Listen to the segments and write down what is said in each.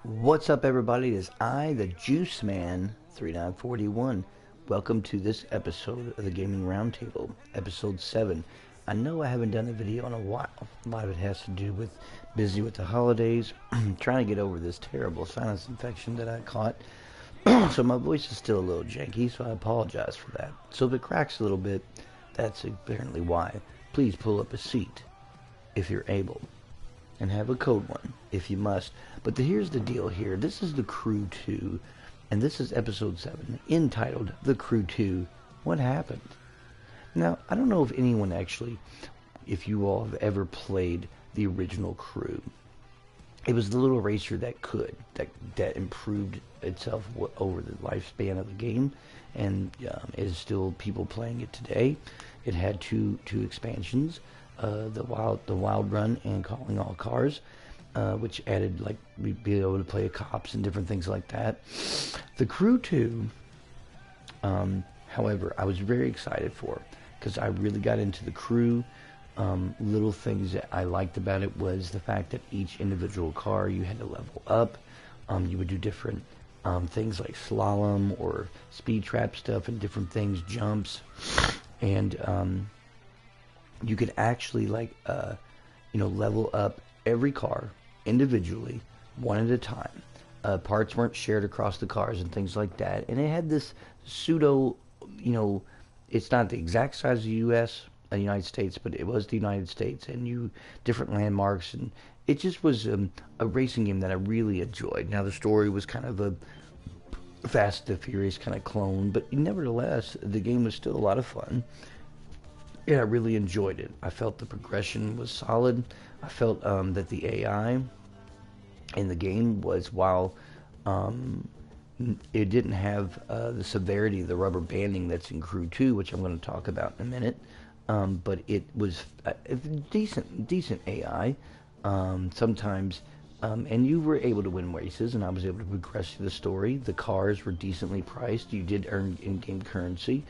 What's up, everybody? It is I, the JUICEman3941. Welcome to this episode of the Gaming Roundtable, episode 7. I know I haven't done a video in a while. A lot of it has to do with busy with the holidays, trying to get over this terrible sinus infection that I caught. So my voice is still a little janky, so I apologize for that. So if it cracks a little bit, that's apparently why. Please pull up a seat if you're able, and have a cold one if you must. But here's the deal here. This is The Crew 2, and this is episode 7, entitled The Crew 2, What Happened? Now, I don't know if anyone actually, if you all have ever played the original Crew. It was the little racer that improved itself over the lifespan of the game, and it is still people playing it today. It had two expansions. The wild run and calling all cars, which added, like, we'd be able to play cops and different things like that. The Crew 2, however, I was very excited for, because I really got into the Crew. Little things that I liked about it was the fact that each individual car you had to level up. You would do different things like slalom or speed trap stuff and different things, jumps, and you could actually, level up every car individually, one at a time. Parts weren't shared across the cars and things like that. And it had this pseudo, it's not the exact size of the United States, but it was the United States, and different landmarks, and it just was a racing game that I really enjoyed. Now, the story was kind of a Fast and the Furious kind of clone, but nevertheless, the game was still a lot of fun. Yeah, I really enjoyed it. I felt the progression was solid. I felt that the AI in the game was, while it didn't have the severity of the rubber banding that's in Crew 2, which I'm going to talk about in a minute, but it was decent AI sometimes, and you were able to win races, and I was able to progress through the story. The cars were decently priced. You did earn in-game currency.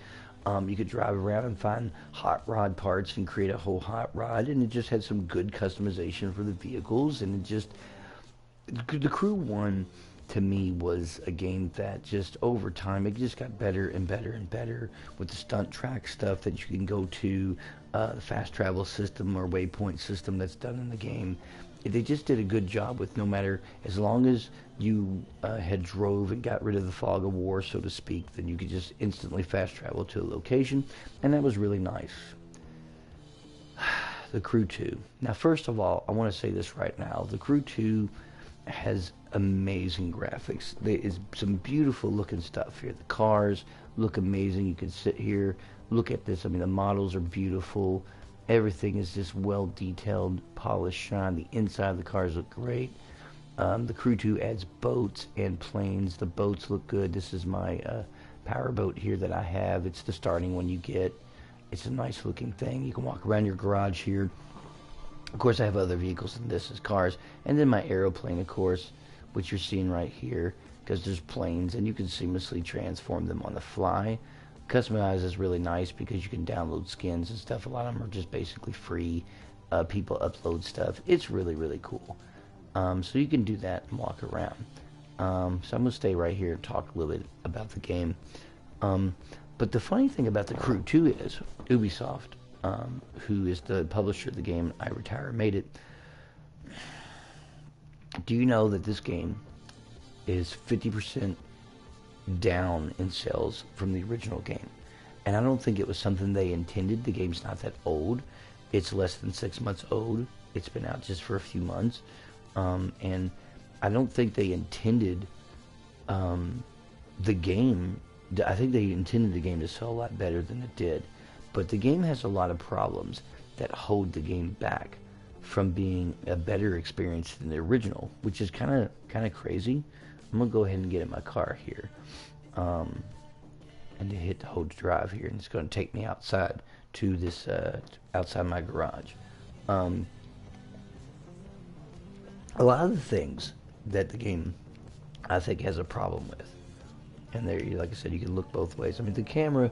You could drive around and find hot rod parts and create a whole hot rod, and it just had some good customization for the vehicles, and the Crew 1 to me was a game that just over time, it just got better and better and better with the stunt track stuff that you can go to, the fast travel system or waypoint system that's done in the game. They just did a good job with, no matter, as long as you had drove and got rid of the fog of war, so to speak, then you could just instantly fast travel to a location, and that was really nice. The Crew 2. Now, first of all, I want to say this right now. The Crew 2 has amazing graphics. There is some beautiful looking stuff here. The cars look amazing. You can sit here, look at this. I mean, the models are beautiful. Everything is just well detailed, polished, shine. The inside of the cars look great. The Crew 2 adds boats and planes. The boats look good. This is my power boat here that I have. It's the starting one you get. It's a nice looking thing. You can walk around your garage here. Of course, I have other vehicles than this as cars. And then my aeroplane, of course, which you're seeing right here, because there's planes, and you can seamlessly transform them on the fly. Customize is really nice because you can download skins and stuff. A lot of them are just basically free. People upload stuff. It's really, really cool. So you can do that and walk around. So I'm going to stay right here and talk a little bit about the game. But the funny thing about the Crew 2 is Ubisoft, who is the publisher of the game, iRetire, made it. Do you know that this game is 50% down in sales from the original game? And I don't think it was something they intended. The game's not that old. It's less than 6 months old. It's been out just for a few months. And I don't think they intended the game. I think they intended the game to sell a lot better than it did. But the game has a lot of problems that hold the game back from being a better experience than the original, which is kind of crazy. I'm gonna go ahead and get in my car here, and to hit the hold to drive here, and it's gonna take me outside to this outside my garage. A lot of the things that the game, I think, has a problem with, and there, like I said, you can look both ways. I mean, the camera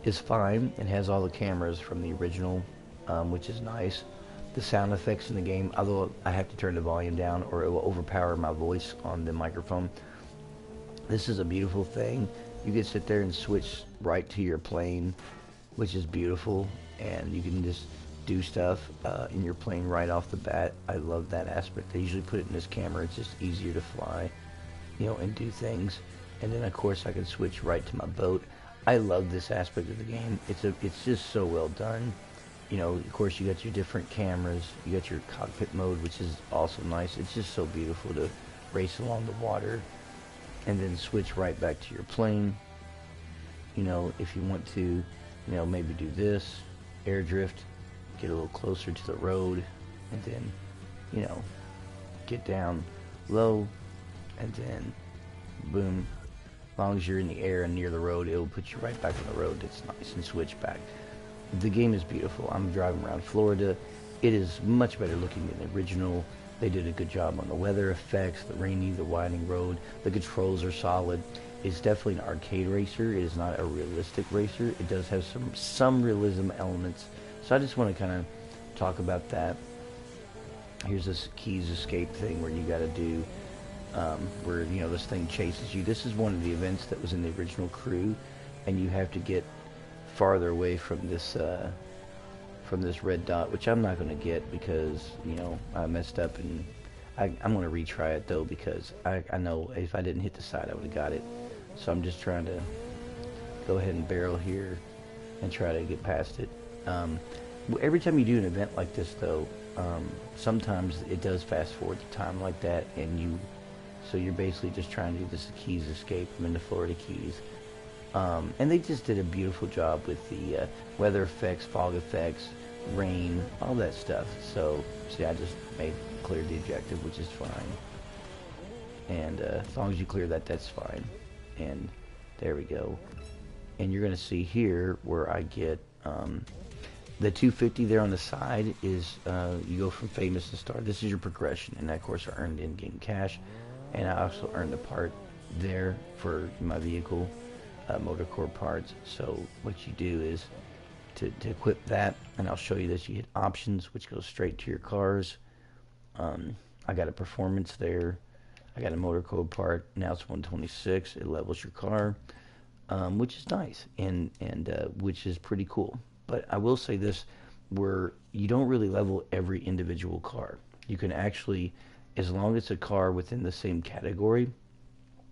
is fine. It has all the cameras from the original, which is nice. the sound effects in the game, although I have to turn the volume down or it will overpower my voice on the microphone. This is a beautiful thing. You can sit there and switch right to your plane, which is beautiful, and you can just do stuff in your plane right off the bat. I love that aspect. They usually put it in this camera. It's just easier to fly, you know, and do things. And then of course I can switch right to my boat. I love this aspect of the game. It's just so well done. You know, of course you got your different cameras. You got your cockpit mode, which is also nice. It's just so beautiful to race along the water and then switch right back to your plane. You know, if you want to, you know, maybe do this, air drift, get a little closer to the road, and then, you know, get down low, and then, boom. As long as you're in the air and near the road, it'll put you right back on the road. It's nice, and switch back. The game is beautiful. I'm driving around Florida. It is much better looking than the original. They did a good job on the weather effects, the rainy, the winding road. The controls are solid. It's definitely an arcade racer. It is not a realistic racer. It does have some realism elements. So I just want to kind of talk about that. Here's this keys escape thing where you got to do, where, you know, this thing chases you. This is one of the events that was in the original Crew, and you have to get farther away from this red dot, which I'm not going to get because, you know, I messed up, and I'm going to retry it though, because I know if I didn't hit the side I would have got it. So I'm just trying to go ahead and barrel here and try to get past it. Every time you do an event like this though, sometimes it does fast forward the time like that, and so you're basically just trying to do this keys escape from in the Florida Keys. And they just did a beautiful job with the weather effects, fog effects, rain, all that stuff. So see, I just cleared the objective, which is fine. And as long as you clear that, that's fine. And there we go. And you're going to see here where I get the 250 there on the side is you go from famous to star. This is your progression, and of course I earned in-game cash, and I also earned a part there for my vehicle, motor core parts. So what you do is to equip that, and I'll show you this. You hit options, which goes straight to your cars. I got a performance there. I got a motor code part. Now it's 126. It levels your car, which is nice, and which is pretty cool. But I will say this, where you don't really level every individual car. You can actually, as long as it's a car within the same category,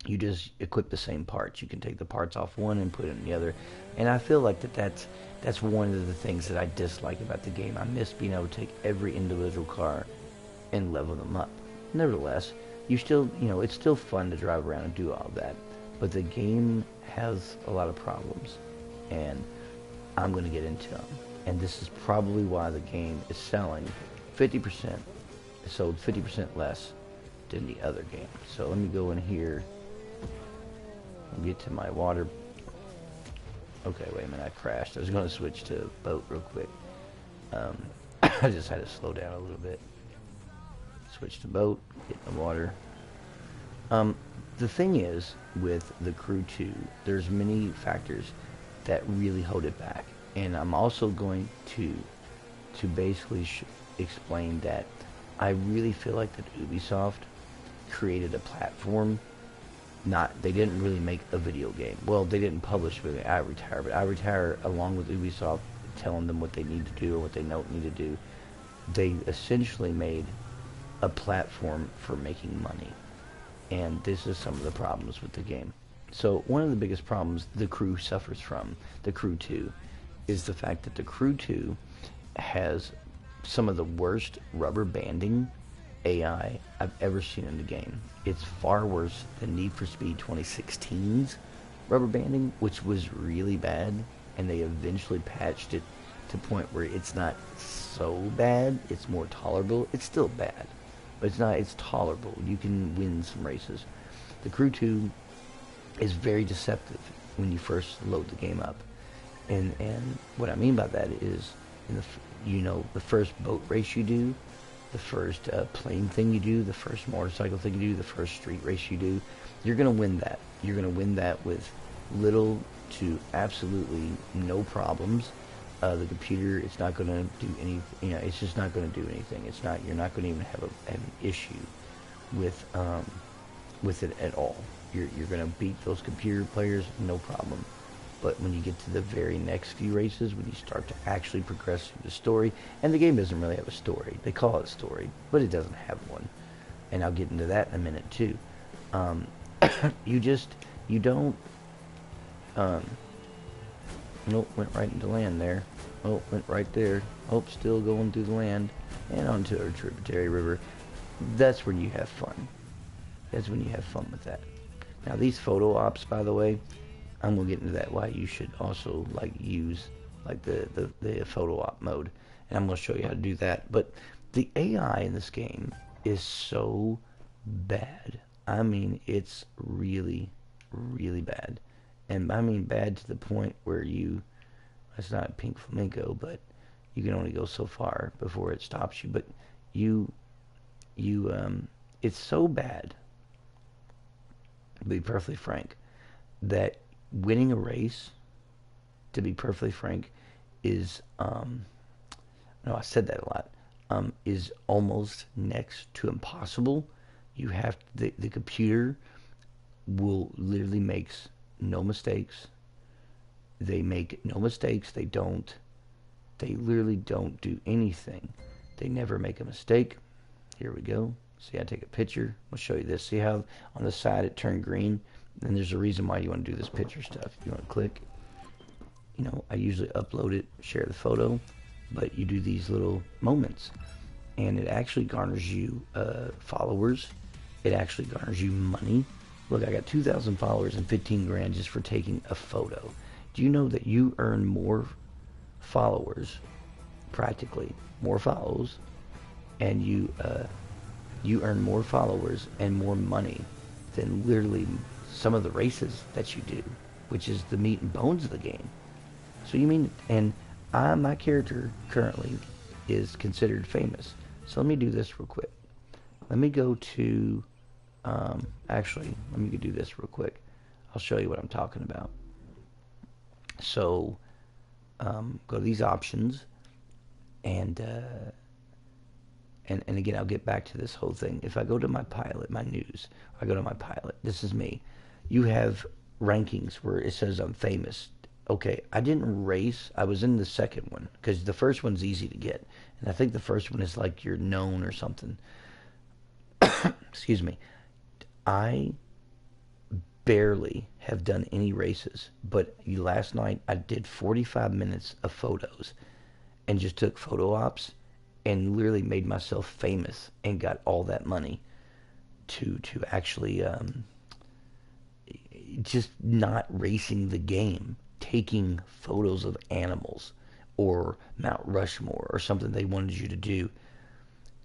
you just equip the same parts. You can take the parts off one and put it in the other. And I feel like that's one of the things that I dislike about the game. I miss being able to take every individual car and level them up. Nevertheless, you still, you know, it's still fun to drive around and do all of that. But the game has a lot of problems, and I'm going to get into them. And this is probably why the game is selling 50%. It sold 50% less than the other game. So let me go in here and get to my water. Okay, wait a minute, I crashed. I was going to switch to boat real quick. I just had to slow down a little bit. Switch to boat, get in the water. The thing is, with the Crew 2, there's many factors that really hold it back. And I'm also going to basically explain that I really feel like that Ubisoft created a platform. They didn't really make a video game. Well, they didn't publish with I Retire, but I Retire, along with Ubisoft telling them what they need to do or what they don't need to do, they essentially made a platform for making money. And this is some of the problems with the game. So one of the biggest problems the Crew suffers from, the Crew 2, is the fact that the Crew 2 has some of the worst rubber banding AI I've ever seen in the game. It's far worse than Need for Speed 2016's rubber banding, which was really bad, and they eventually patched it to the point where it's not so bad, it's more tolerable. It's still bad, but it's tolerable. You can win some races. The Crew 2 is very deceptive when you first load the game up. And what I mean by that is, the first boat race you do, the first plane thing you do, the first motorcycle thing you do, the first street race you do, you're going to win that. You're going to win that with little to absolutely no problems. the computer, it's not going to do any, it's just not going to do anything. You're not going to even have an issue with it at all. You're going to beat those computer players, no problem. But when you get to the very next few races, when you start to actually progress through the story, and the game doesn't really have a story. They call it a story, but it doesn't have one. And I'll get into that in a minute too. You don't, nope, went right into land there. Oh, went right there. Oh, still going through the land and onto a tributary river. That's when you have fun. That's when you have fun with that. Now these photo ops, by the way, I'm gonna get into that. Why you should also use the photo op mode, and I'm gonna show you how to do that. But the AI in this game is so bad. I mean, it's really, really bad, and I mean bad to the point where it's not a pink flamingo, but you can only go so far before it stops you. But it's so bad, to be perfectly frank, that winning a race, to be perfectly frank, is no, I said that a lot, is almost next to impossible. You have the computer will literally makes no mistakes. They make no mistakes. They literally don't do anything. They never make a mistake. Here we go. See, I take a picture. I'll show you this. See how on the side it turned green? And there's a reason why you want to do this picture stuff. You want to click. I usually upload it, share the photo, but you do these little moments, and it actually garners you followers. It actually garners you money. Look, I got 2,000 followers and 15 grand just for taking a photo. Do you know that you earn more followers, practically more follows, and you earn more followers and more money than literally some of the races that you do, which is the meat and bones of the game. So you mean, and my character currently is considered famous. So let me do this real quick. Let me go to, actually, let me do this real quick. I'll show you what I'm talking about. So, go to these options, and again, I'll get back to this whole thing. If I go to my pilot, my news, I go to my pilot, this is me. You have rankings where it says I'm famous. Okay, I didn't race. I was in the second one, because the first one's easy to get. And I think the first one is like you're known or something. Excuse me. I barely have done any races, but last night I did 45 minutes of photos and just took photo ops and literally made myself famous and got all that money to actually just not racing the game, taking photos of animals or Mount Rushmore or something they wanted you to do.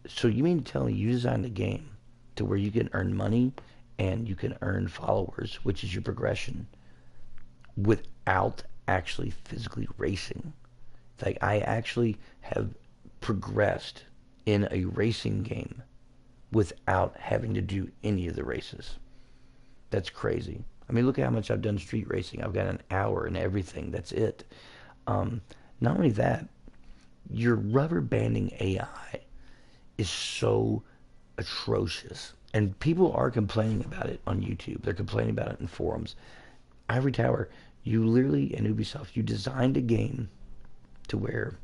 So you mean to tell me you designed a game to where you can earn money and you can earn followers, which is your progression, without actually physically racing? Like, I actually have progressed in a racing game without having to do any of the races. That's crazy. I mean, look at how much I've done street racing. I've got an hour and everything. That's it. Not only that, your rubber banding AI is so atrocious. And people are complaining about it on YouTube. They're complaining about it in forums. Ivory Tower, you literally, and Ubisoft, you designed a game to where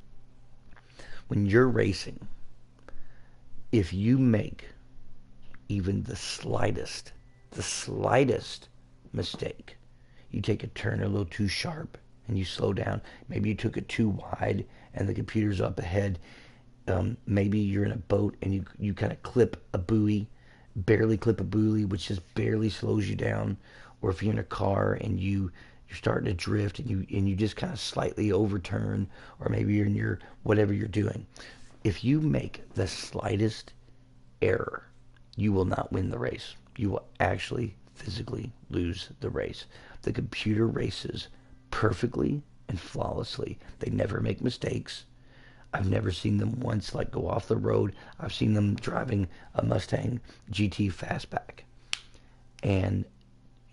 when you're racing, if you make even the slightest mistake, you take a turn a little too sharp and you slow down, maybe you took it too wide and the computer's up ahead, maybe you're in a boat and you kind of clip a buoy, barely clip a buoy, which just barely slows you down, or if you're in a car and you're starting to drift and you just kind of slightly overturn, or maybe you're in your whatever you're doing. If you make the slightest error, you will not win the race. You will actually physically lose the race. The computer races perfectly and flawlessly. They never make mistakes. I've never seen them once go off the road. I've seen them driving a Mustang GT Fastback and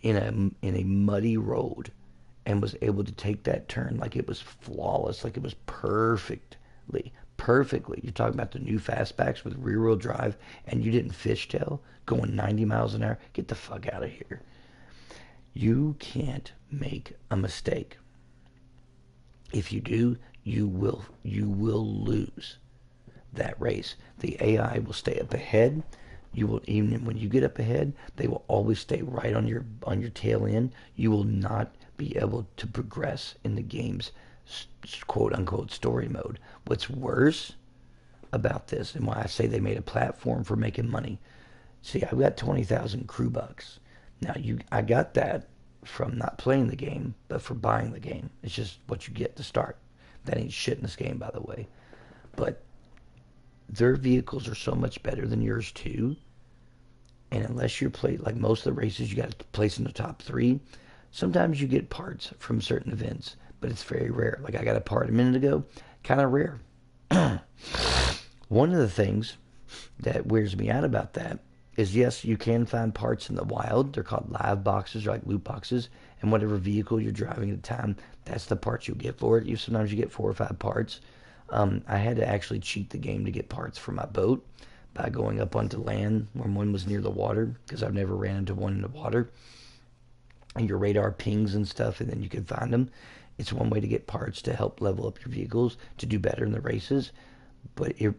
in a muddy road, and was able to take that turn like it was flawless, like it was perfectly. You're talking about the new fastbacks with rear-wheel drive, and you didn't fishtail going 90 miles an hour. Get the fuck out of here. You can't make a mistake. If you do, you will lose that race. The AI will stay up ahead. You will, even when you get up ahead, they will always stay right on your tail end. You will not be able to progress in the game's quote unquote story mode. What's worse about this, and why I say they made a platform for making money. See, I've got 20,000 crew bucks. Now I got that from not playing the game, but for buying the game. It's just what you get to start. That ain't shit in this game, by the way. But their vehicles are so much better than yours too. And unless you're like most of the races, you got to place in the top 3. Sometimes you get parts from certain events, but it's very rare. Like I got a part a minute ago, kind of rare. One of the things that wears me out about that is, yes, you can find parts in the wild. They're called live boxes or like loot boxes. And whatever vehicle you're driving at the time, that's the parts you'll get for it. Sometimes you get 4 or 5 parts. I had to actually cheat the game to get parts for my boat by going up onto land when one was near the water, because I've never ran into one in the water. And your radar pings and stuff, and then you can find them. It's one way to get parts to help level up your vehicles to do better in the races. But you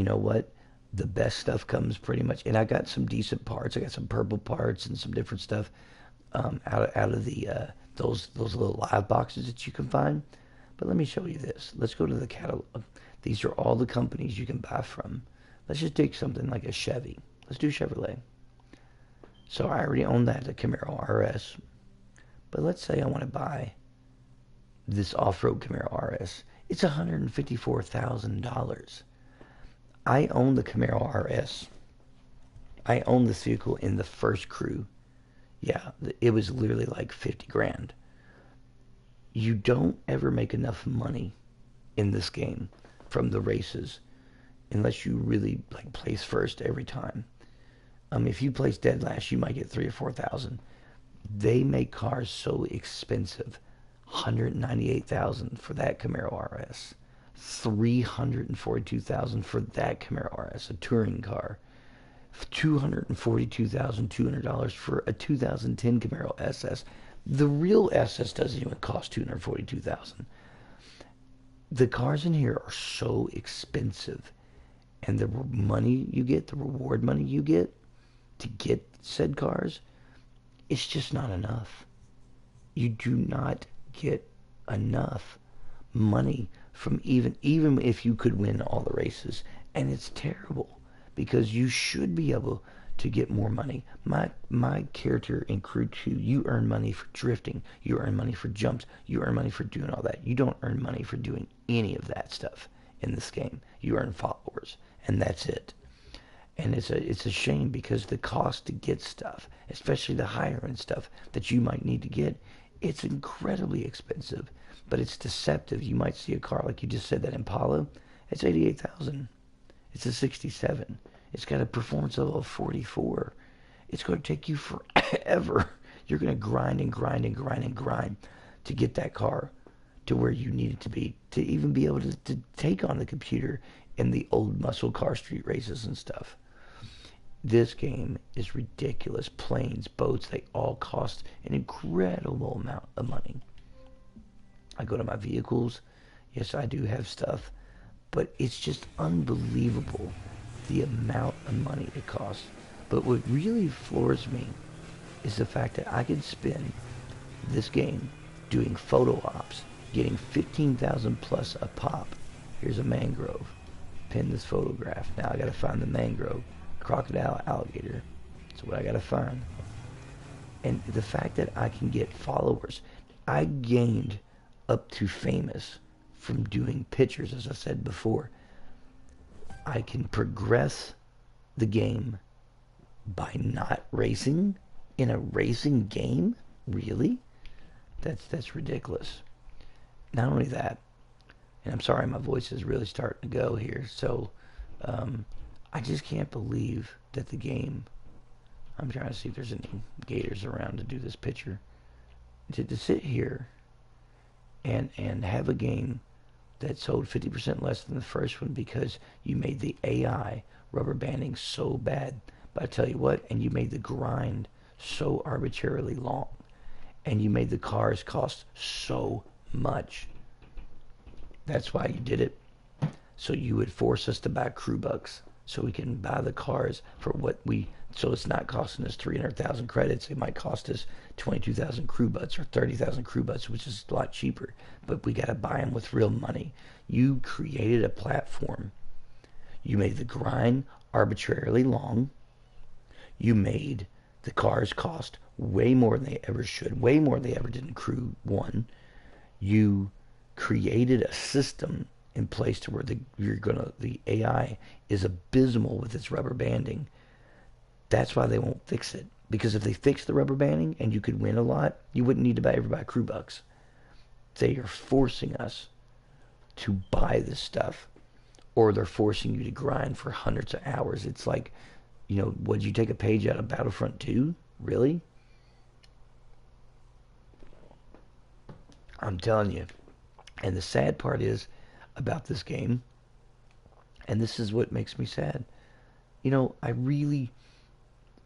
know what? The best stuff comes pretty much, and I got some decent parts. I got some purple parts and some different stuff out of the those little live boxes that you can find. But let me show you this. Let's go to the catalog. These are all the companies you can buy from. Let's just take something like a Chevy. Let's do Chevrolet. So I already own that, the Camaro RS. But let's say I want to buy this off-road Camaro RS. It's $154,000. I own the Camaro RS. I own this vehicle in the first crew. Yeah, it was literally like 50 grand. You don't ever make enough money in this game from the races unless you really like place first every time. If you place dead last, you might get 3,000 or 4,000. They make cars so expensive. $198,000 for that Camaro RS. $342,000 for that Camaro RS, a touring car. $242,200 for a 2010 Camaro SS. The real SS doesn't even cost $242,000. The cars in here are so expensive, and the money you get, the reward money you get to get said cars, it's just not enough. You do not get enough money from even if you could win all the races, and it's terrible because you should be able to get more money. My character in Crew 2, you earn money for drifting, you earn money for jumps, you earn money for doing all that. You don't earn money for doing any of that stuff in this game. You earn followers, and that's it. And it's a shame because the cost to get stuff, especially the higher end stuff that you might need to get, it's incredibly expensive, but it's deceptive. You might see a car like you just said, that Impala, it's $88,000. It's a 67. It's got a performance level of 44. It's going to take you forever. You're going to grind and grind and grind and grind to get that car to where you need it to be, to even be able to take on the computer in the old muscle car street races and stuff. This game is ridiculous. Planes, boats, they all cost an incredible amount of money. I go to my vehicles. Yes, I do have stuff. But it's just unbelievable the amount of money it costs. But what really floors me is the fact that I could spend this game doing photo ops, getting 15,000 plus a pop. Here's a mangrove. Pin this photograph. Now I gotta find the mangrove. Crocodile, alligator. That's what I gotta find. And the fact that I can get followers, I gained up to famous from doing pictures, as I said before. I can progress the game by not racing in a racing game? Really? That's ridiculous. Not only that, and I'm sorry my voice is really starting to go here, so I just can't believe that the game, I'm trying to see if there's any gators around to do this picture, to sit here and have a game that sold 50% less than the first one because you made the AI rubber banding so bad. But I tell you what, and you made the grind so arbitrarily long, and you made the cars cost so much. That's why you did it. So you would force us to buy crew bucks so we can buy the cars for what we, so it's not costing us 300,000 credits. It might cost us 22,000 crew bucks or 30,000 crew bucks, which is a lot cheaper, but we got to buy them with real money. You created a platform. You made the grind arbitrarily long. You made the cars cost way more than they ever should, way more than they ever did in Crew 1. You created a system in place to where the AI is abysmal with its rubber banding. That's why they won't fix it. Because if they fix the rubber banding and you could win a lot, you wouldn't need to ever buy crew bucks. They are forcing us to buy this stuff, or they're forcing you to grind for hundreds of hours. It's like, would you take a page out of Battlefront 2? Really? I'm telling you. And the sad part is about this game, and this is what makes me sad. I really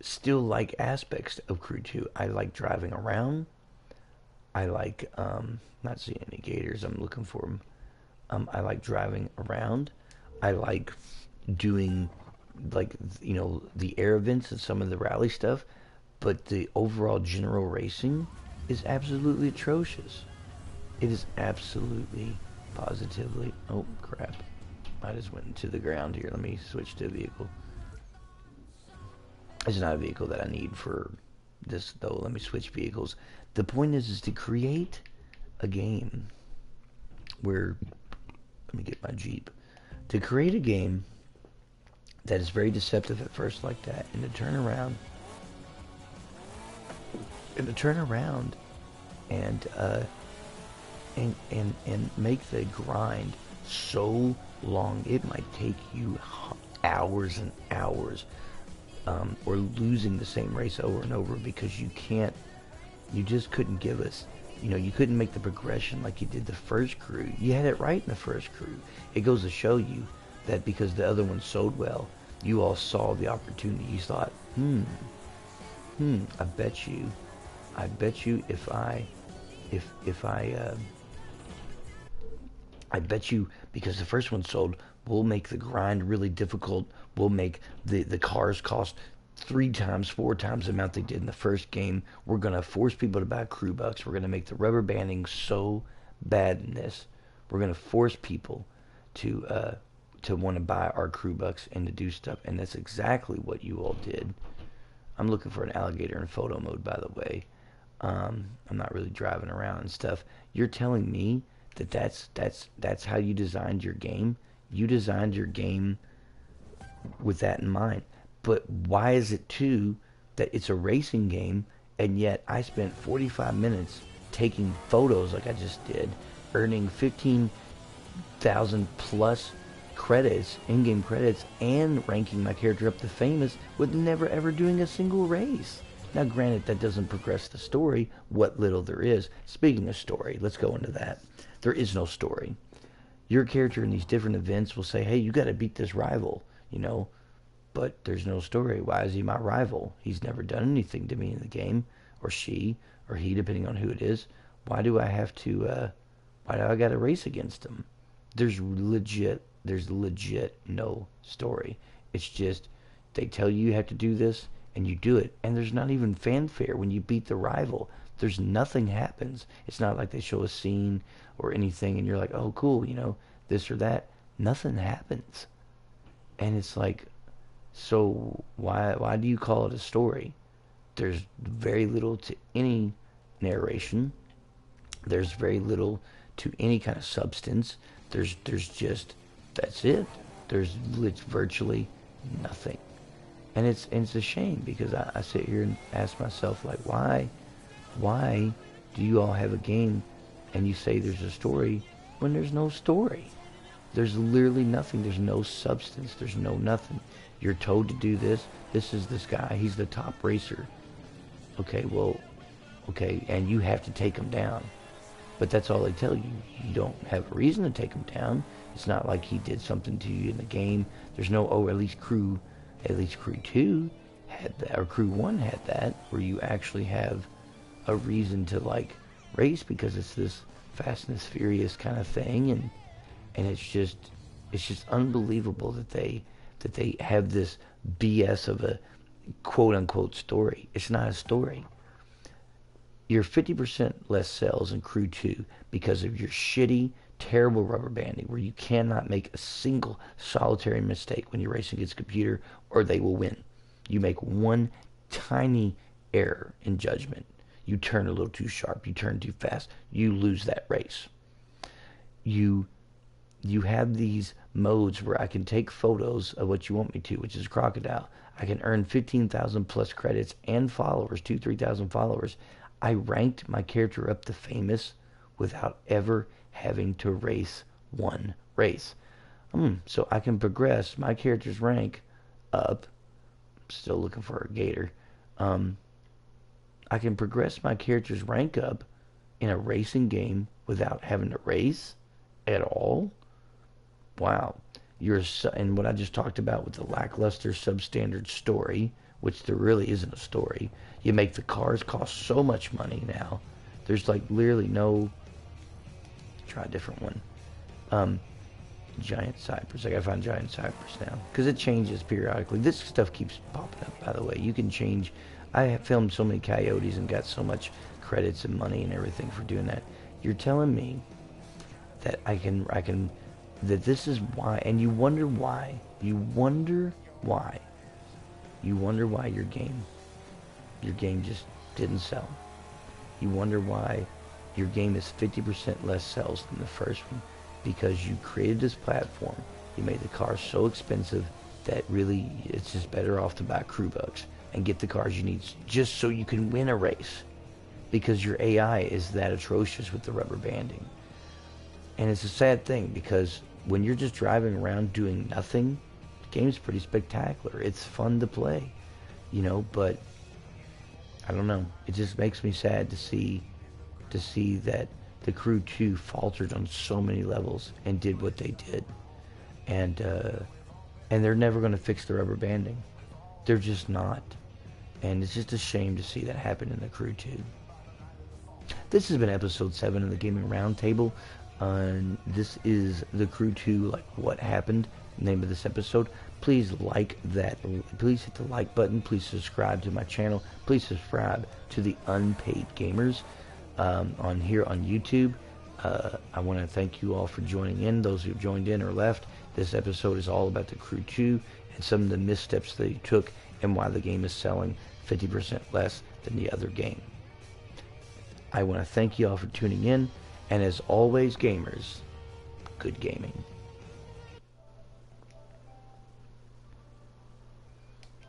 still like aspects of Crew 2. I like driving around. I like, not seeing any gators, I'm looking for them. I like driving around. I like doing, the air events and some of the rally stuff. But the overall general racing is absolutely atrocious. It is absolutely, positively, oh crap. I just went into the ground here. Let me switch to a vehicle. It's not a vehicle that I need for this, though. Let me switch vehicles. The point is to create a game where, let me get my Jeep. To create a game that is very deceptive at first like that, and to turn around, and make the grind so long. It might take you hours and hours, or losing the same race over and over because you just couldn't give us, you couldn't make the progression like you did the first Crew. You had it right in the first Crew. It goes to show you that because the other one sold well, you all saw the opportunity. You thought, I bet you I bet you, because the first one sold, we'll make the grind really difficult. We'll make the cars cost 3 times, 4 times the amount they did in the first game. We're going to force people to buy crew bucks. We're going to make the rubber banding so bad in this. We're going to force people to want to buy our crew bucks and to do stuff. And that's exactly what you all did. I'm looking for an alligator in photo mode, by the way. I'm not really driving around and stuff. You're telling me that's how you designed your game? You designed your game with that in mind. But why is it too that it's a racing game, and yet I spent 45 minutes taking photos like I just did, earning 15,000 plus credits, in-game credits, and ranking my character up to famous with never ever doing a single race? Now granted, that doesn't progress the story, what little there is. Speaking of story, let's go into that. There is no story. Your character in these different events will say, hey, you got to beat this rival, but there's no story. Why is he my rival? He's never done anything to me in the game, or she, or he, depending on who it is. Why do I got to race against him? There's legit no story. It's just, they tell you have to do this, and you do it, and there's not even fanfare when you beat the rival. There's nothing happens. It's not like they show a scene or anything, and you're like, oh, cool, this or that. Nothing happens. And it's like, so why do you call it a story? There's very little to any narration. There's very little to any kind of substance. There's just, that's it. There's virtually nothing. And it's a shame, because I sit here and ask myself, like, why do you all have a game and you say there's a story when there's no story? There's literally nothing. There's no substance. There's no nothing. You're told to do this. This is this guy. He's the top racer. Okay, and you have to take him down. But that's all they tell you. You don't have a reason to take him down. It's not like he did something to you in the game. There's no, oh, at least Crew 2 had that, or Crew 1 had that, where you actually have a reason to, like, race, because it's this Fast and Furious kind of thing, and it's just unbelievable that they have this BS of a quote-unquote story. It's not a story. You're 50% less sales in Crew 2 because of your shitty, terrible rubber banding, where you cannot make a single solitary mistake when you're racing against a computer, or they will win. You make one tiny error in judgment. You turn a little too sharp, you turn too fast, you lose that race. You have these modes where I can take photos of what you want me to, which is crocodile. I can earn 15,000 plus credits and followers, 3,000 followers. I ranked my character up to famous without ever having to race one race. So I can progress my character's rank up. Still looking for a gator. I can progress my character's rank up in a racing game without having to race at all. Wow. And what I just talked about with the lackluster substandard story, which there really isn't a story. You make the cars cost so much money now. There's like literally no... Try a different one. Giant Cypress. I gotta find Giant Cypress now, because it changes periodically. This stuff keeps popping up, by the way. You can change. I have filmed so many coyotes and got so much credits and money and everything for doing that. You're telling me that I can that this is why, and you wonder why. You wonder why your game just didn't sell. You wonder why your game is 50% less sales than the first one, because you created this platform. You made the cars so expensive that really it's just better off to buy crew bucks and get the cars you need just so you can win a race, because your AI is that atrocious with the rubber banding. And it's a sad thing, because when you're just driving around doing nothing, the game's pretty spectacular. It's fun to play, you know, but I don't know. It just makes me sad to see that the Crew 2 faltered on so many levels and did what they did. And they're never going to fix the rubber banding. They're just not. And it's just a shame to see that happen in the Crew 2. This has been episode 7 of the Gaming Roundtable. This is the Crew 2, like, what happened, name of this episode. Please like that. Please hit the like button. Please subscribe to my channel. Please subscribe to the Unpaid Gamers on here on YouTube. I want to thank you all for joining in. Those who have joined in or left. This episode is all about the Crew 2 and some of the missteps they took and why the game is selling 50% less than the other game. I want to thank you all for tuning in. And as always, gamers, good gaming.